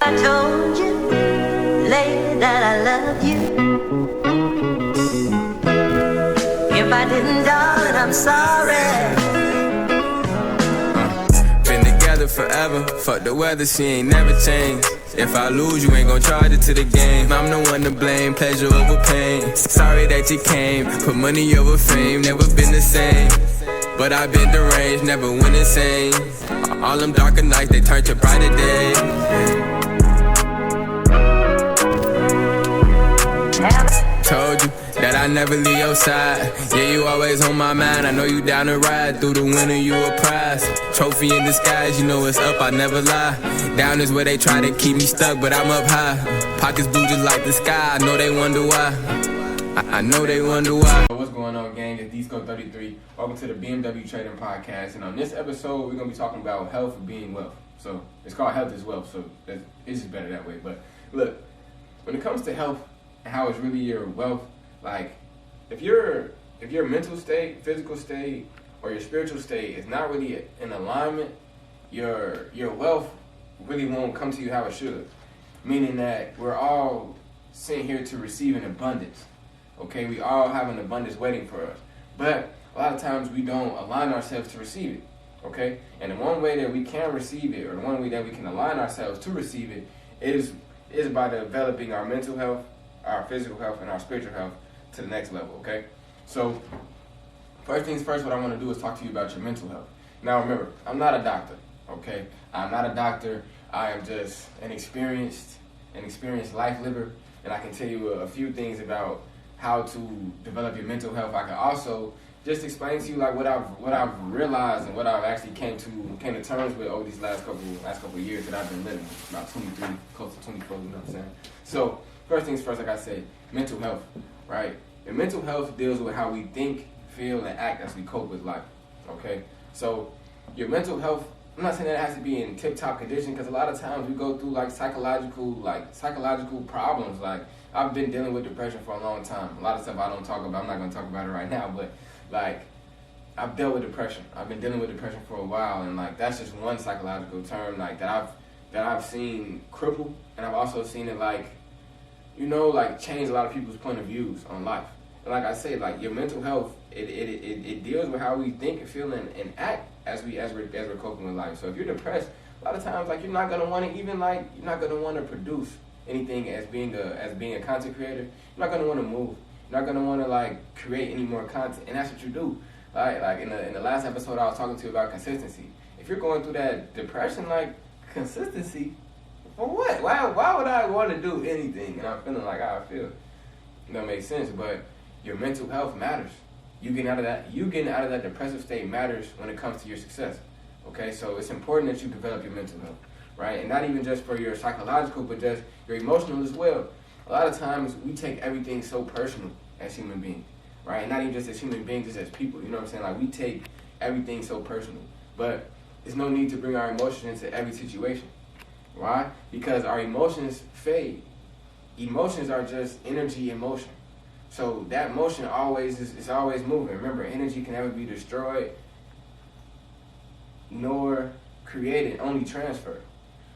I told you, lady, that I love you. If I didn't, darling, I'm sorry. Been together forever, fuck the weather, she ain't never changed. If I lose, you ain't gon' charge it to the game. I'm the one to blame, pleasure over pain. Sorry that you came, put money over fame, never been the same. But I've been deranged, never went insane. All them darker nights, they turn to brighter days. Told you that I never leave your side. Yeah, you always on my mind. I know you down to ride. Through the winter, you a prize. Trophy in disguise, you know it's up, I never lie. Down is where they try to keep me stuck, but I'm up high. Pockets blue just like the sky, I know they wonder why. I know they wonder why. What's going on, gang? It's Disco33. Welcome to the BMW Trading Podcast. And on this episode, we're going to be talking about health being wealth. So, it's called Health is Wealth, so it's just better that way. But, look, when it comes to health and how it's really your wealth, like, if your mental state, physical state, or your spiritual state is not really in alignment, your wealth really won't come to you how it should. Meaning that we're all sent here to receive an abundance. Okay, we all have an abundance waiting for us. But a lot of times we don't align ourselves to receive it. Okay? And the one way that we can receive it, or the one way that we can align ourselves to receive it, is by developing our mental health, our physical health, and our spiritual health to the next level. Okay? So, first things first, what I want to do is talk to you about your mental health. Now remember, I'm not a doctor. Okay? I'm not a doctor. I am just an experienced life liver, and I can tell you a few things about how to develop your mental health. I can also just explain to you like what I've realized and what I've actually came to terms with over these last couple of years that I've been living, about 23, close to 24, you know what I'm saying? So first things first, like I said, mental health, right? And mental health deals with how we think, feel, and act as we cope with life. Okay, so your mental health, I'm not saying that it has to be in tip-top condition, because a lot of times we go through like psychological problems. Like, I've been dealing with depression for a long time. A lot of stuff I don't talk about. I'm not going to talk about it right now, but like, I've dealt with depression. I've been dealing with depression for a while, and like, that's just one psychological term like that I've seen cripple, and I've also seen it like, you know, like change a lot of people's point of views on life. And like I say, like your mental health, it deals with how we think and feel and act as we're coping with life. So if you're depressed, a lot of times like you're not gonna want to produce anything as being a content creator. You're not gonna want to move. You're not gonna want to like create any more content, and that's what you do. Like in the last episode, I was talking to you about consistency. If you're going through that depression, like consistency, for what? Why would I want to do anything? And I'm feeling like how I feel. That makes sense, but your mental health matters. You getting out of that depressive state matters when it comes to your success. Okay, so it's important that you develop your mental health, right? And not even just for your psychological, but just your emotional as well. A lot of times we take everything so personal as human beings, right? And not even just as human beings, just as people. You know what I'm saying? Like, we take everything so personal, but there's no need to bring our emotions into every situation. Why? Because our emotions fade. Emotions are just energy in motion. So that motion is always moving. Remember, energy can never be destroyed nor created, only transferred.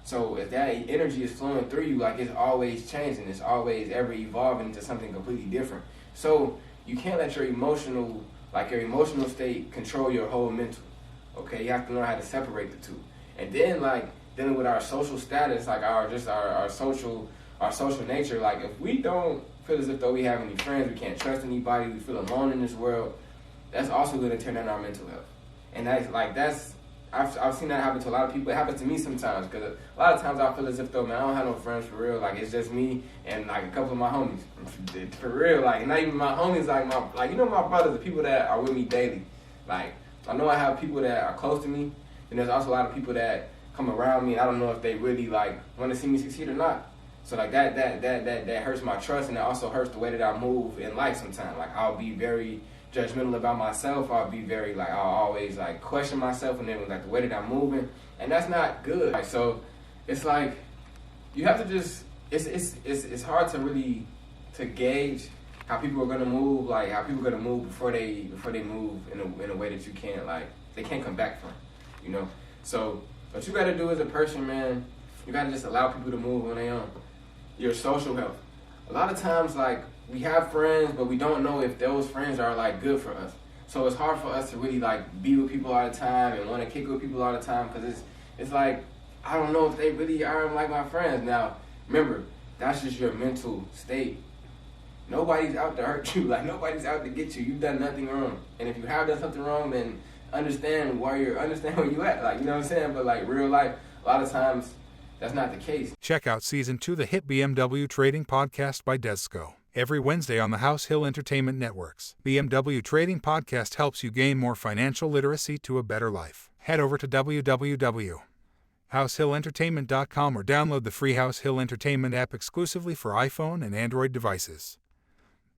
So if that energy is flowing through you, like it's always changing, it's always ever evolving into something completely different. So you can't let your emotional state control your whole mental. Okay, you have to learn how to separate the two. And then like dealing with our social status, like our social nature, like if we don't feel as if though we have any friends, we can't trust anybody, we feel alone in this world, that's also going to turn down our mental health. And I've seen that happen to a lot of people. It happens to me sometimes, because a lot of times I feel as if though, man, I don't have no friends for real. Like, it's just me and like a couple of my homies, for real. Like, not even my homies, like you know, my brothers, the people that are with me daily. Like, I know I have people that are close to me, and there's also a lot of people that come around me, and I don't know if they really like want to see me succeed or not. So like that hurts my trust, and it also hurts the way that I move in life sometimes. Like, I'll be very judgmental about myself. I'll be very like, I'll always like question myself, and then like the way that I'm moving, and that's not good. Like, so it's like you have to just it's hard to really to gauge how people are gonna move, like how people are gonna move before they move in a way that you can't, like, they can't come back from, you know. So what you gotta do as a person, man, You gotta just allow people to move on their own. Your social health. A lot of times, like, we have friends, but we don't know if those friends are, like, good for us. So it's hard for us to really, like, be with people all the time and want to kick with people all the time, because it's like, I don't know if they really are like my friends. Now, remember, that's just your mental state. Nobody's out to hurt you. Like, nobody's out to get you. You've done nothing wrong. And if you have done something wrong, then understand where you at. Like, you know what I'm saying? But, like, real life, a lot of times, that's not the case. Check out Season 2, the hit BMW Trading Podcast by Desco, every Wednesday on the House Hill Entertainment Networks. BMW Trading Podcast helps you gain more financial literacy to a better life. Head over to www.househillentertainment.com or download the free House Hill Entertainment app exclusively for iPhone and Android devices.